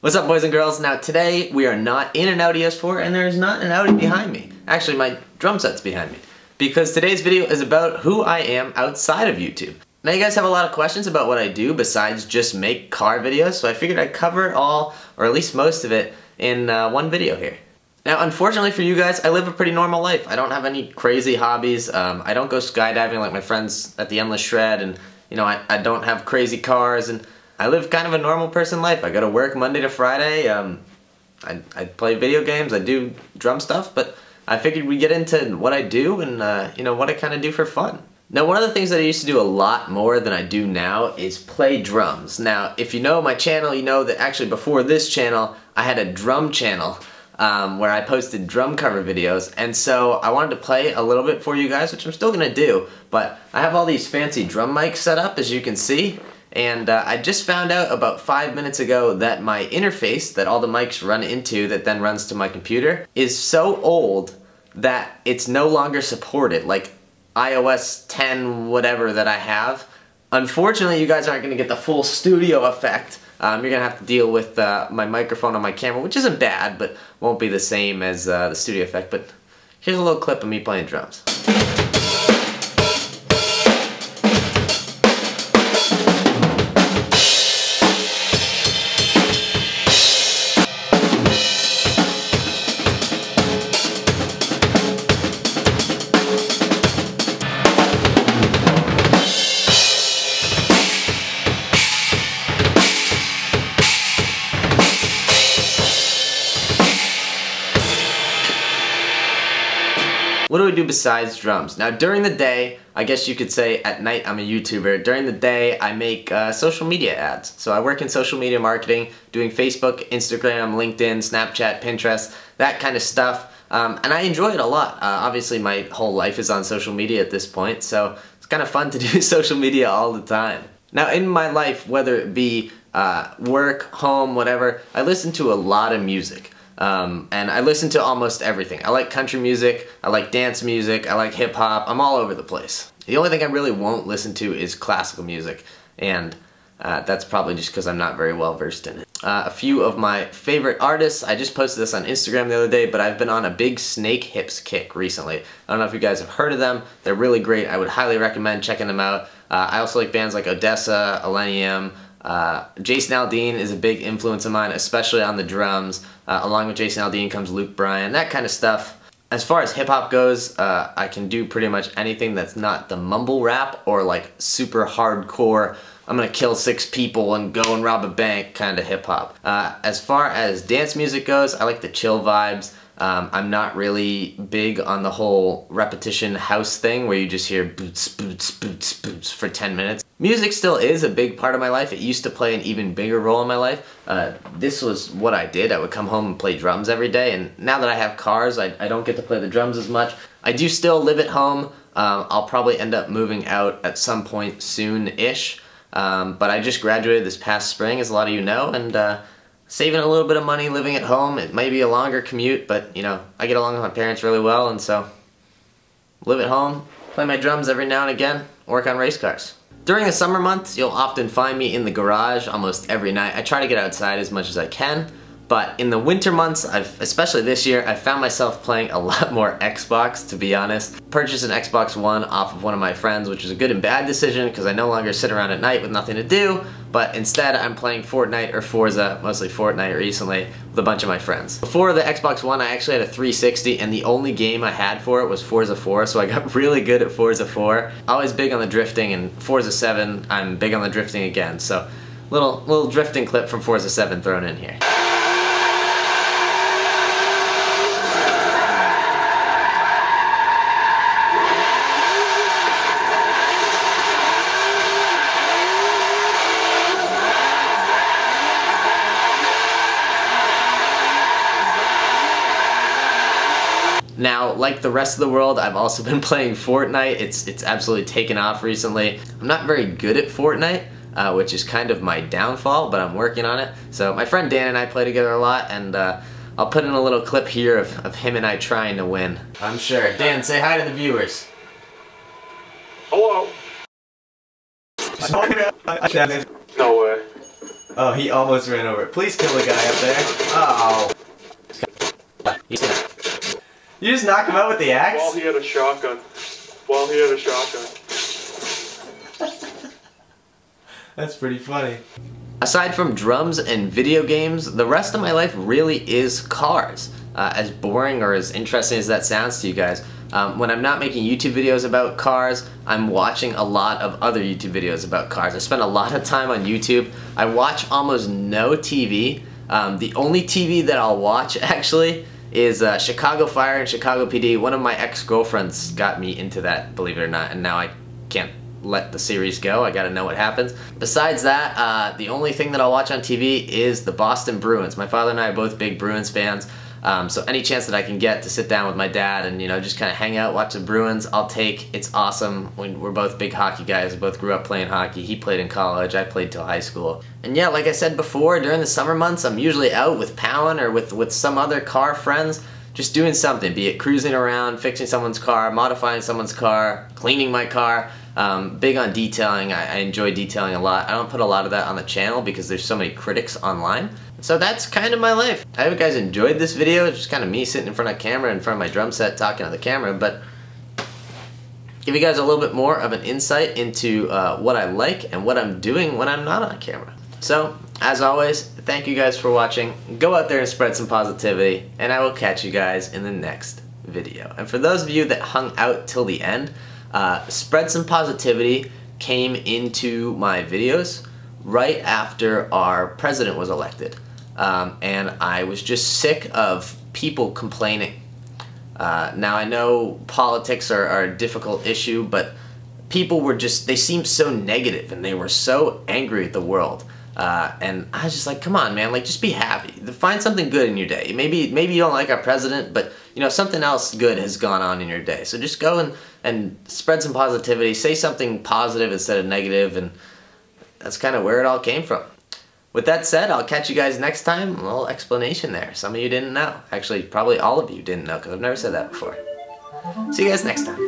What's up, boys and girls? Now today we are not in an Audi S4 and there's not an Audi behind me. Actually, my drum set's behind me. Because today's video is about who I am outside of YouTube. Now you guys have a lot of questions about what I do besides just make car videos, so I figured I'd cover it all, or at least most of it, in one video here. Now unfortunately for you guys, I live a pretty normal life. I don't have any crazy hobbies. I don't go skydiving like my friends at the Endless Shred, and you know, I don't have crazy cars, and I live kind of a normal person life. I go to work Monday to Friday. I play video games, I do drum stuff, but I figured we'd get into what I do and you know, what I kind of do for fun. Now one of the things that I used to do a lot more than I do now is play drums. Now if you know my channel, you know that actually before this channel I had a drum channel where I posted drum cover videos, and so I wanted to play a little bit for you guys, which I'm still gonna do, but I have all these fancy drum mics set up, as you can see, and I just found out about 5 minutes ago that my interface that all the mics run into that then runs to my computer is so old that it's no longer supported, like iOS 10 whatever that I have. Unfortunately, you guys aren't gonna get the full studio effect. You're gonna have to deal with my microphone on my camera, which isn't bad, but won't be the same as the studio effect. But here's a little clip of me playing drums. What do I do besides drums? Now during the day, I guess you could say at night I'm a YouTuber. During the day I make social media ads. So I work in social media marketing, doing Facebook, Instagram, LinkedIn, Snapchat, Pinterest, that kind of stuff. And I enjoy it a lot. Obviously my whole life is on social media at this point, so it's kind of fun to do social media all the time. Now in my life, whether it be work, home, whatever, I listen to a lot of music. And I listen to almost everything. I like country music, I like dance music, I like hip hop, I'm all over the place. The only thing I really won't listen to is classical music, and that's probably just because I'm not very well versed in it. A few of my favorite artists, I just posted this on Instagram the other day, but I've been on a big Snake Hips kick recently. I don't know if you guys have heard of them, they're really great, I would highly recommend checking them out. I also like bands like Odessa, Elenium. Jason Aldean is a big influence of mine, especially on the drums. Along with Jason Aldean comes Luke Bryan, that kind of stuff. As far as hip-hop goes, I can do pretty much anything that's not the mumble rap or like super hardcore, I'm gonna kill 6 people and go and rob a bank kind of hip-hop. As far as dance music goes, I like the chill vibes. I'm not really big on the whole repetition house thing where you just hear boots, boots, boots, boots for 10 minutes. Music still is a big part of my life. It used to play an even bigger role in my life. This was what I did. I would come home and play drums every day, and now that I have cars, I don't get to play the drums as much. I do still live at home. I'll probably end up moving out at some point soon-ish, but I just graduated this past spring, as a lot of you know, and saving a little bit of money living at home. It may be a longer commute, but you know, I get along with my parents really well, and so live at home, play my drums every now and again, work on race cars. During the summer months, you'll often find me in the garage almost every night. I try to get outside as much as I can, but in the winter months, especially this year, I found myself playing a lot more Xbox, to be honest. Purchased an Xbox One off of one of my friends, which is a good and bad decision because I no longer sit around at night with nothing to do, but instead I'm playing Fortnite or Forza, mostly Fortnite recently, with a bunch of my friends. Before the Xbox One, I actually had a 360, and the only game I had for it was Forza 4, so I got really good at Forza 4. Always big on the drifting, and Forza 7, I'm big on the drifting again, so little drifting clip from Forza 7 thrown in here. Now, like the rest of the world, I've also been playing Fortnite. It's absolutely taken off recently. I'm not very good at Fortnite, which is kind of my downfall, but I'm working on it. So my friend Dan and I play together a lot, and I'll put in a little clip here of him and I trying to win. I'm sure. Dan, say hi to the viewers. Hello. No way. Oh, he almost ran over it. Please kill the guy up there. Oh. You just knock him out with the axe? While he had a shotgun. That's pretty funny. Aside from drums and video games, the rest of my life really is cars. As boring or as interesting as that sounds to you guys, when I'm not making YouTube videos about cars, I'm watching a lot of other YouTube videos about cars. I spend a lot of time on YouTube. I watch almost no TV. The only TV that I'll watch actually is Chicago Fire and Chicago PD. One of my ex-girlfriends got me into that, believe it or not, and now I can't let the series go. I gotta know what happens. Besides that, the only thing that I'll watch on TV is the Boston Bruins. My father and I are both big Bruins fans, so any chance that I can get to sit down with my dad and, you know, just kind of hang out, watch the Bruins, I'll take. It's awesome. We're both big hockey guys. We both grew up playing hockey. He played in college. I played till high school. And yeah, like I said before, during the summer months, I'm usually out with Powen or with some other car friends, just doing something, be it cruising around, fixing someone's car, modifying someone's car, cleaning my car. Big on detailing. I enjoy detailing a lot. I don't put a lot of that on the channel because there's so many critics online. So that's kind of my life. I hope you guys enjoyed this video. It's just kind of me sitting in front of camera, in front of my drum set, talking to the camera, but give you guys a little bit more of an insight into what I like and what I'm doing when I'm not on camera. So, as always, thank you guys for watching. Go out there and spread some positivity, and I will catch you guys in the next video. And for those of you that hung out till the end, spread some positivity came into my videos right after our president was elected. And I was just sick of people complaining. Now I know politics are a difficult issue, but people were just, they seemed so negative and they were so angry at the world. And I was just like, come on, man, like, just be happy. Find something good in your day. Maybe you don't like our president, but, you know, something else good has gone on in your day. So just go and spread some positivity, say something positive instead of negative, and that's kind of where it all came from. With that said, I'll catch you guys next time. A little explanation there. Some of you didn't know. Actually, probably all of you didn't know, because I've never said that before. See you guys next time.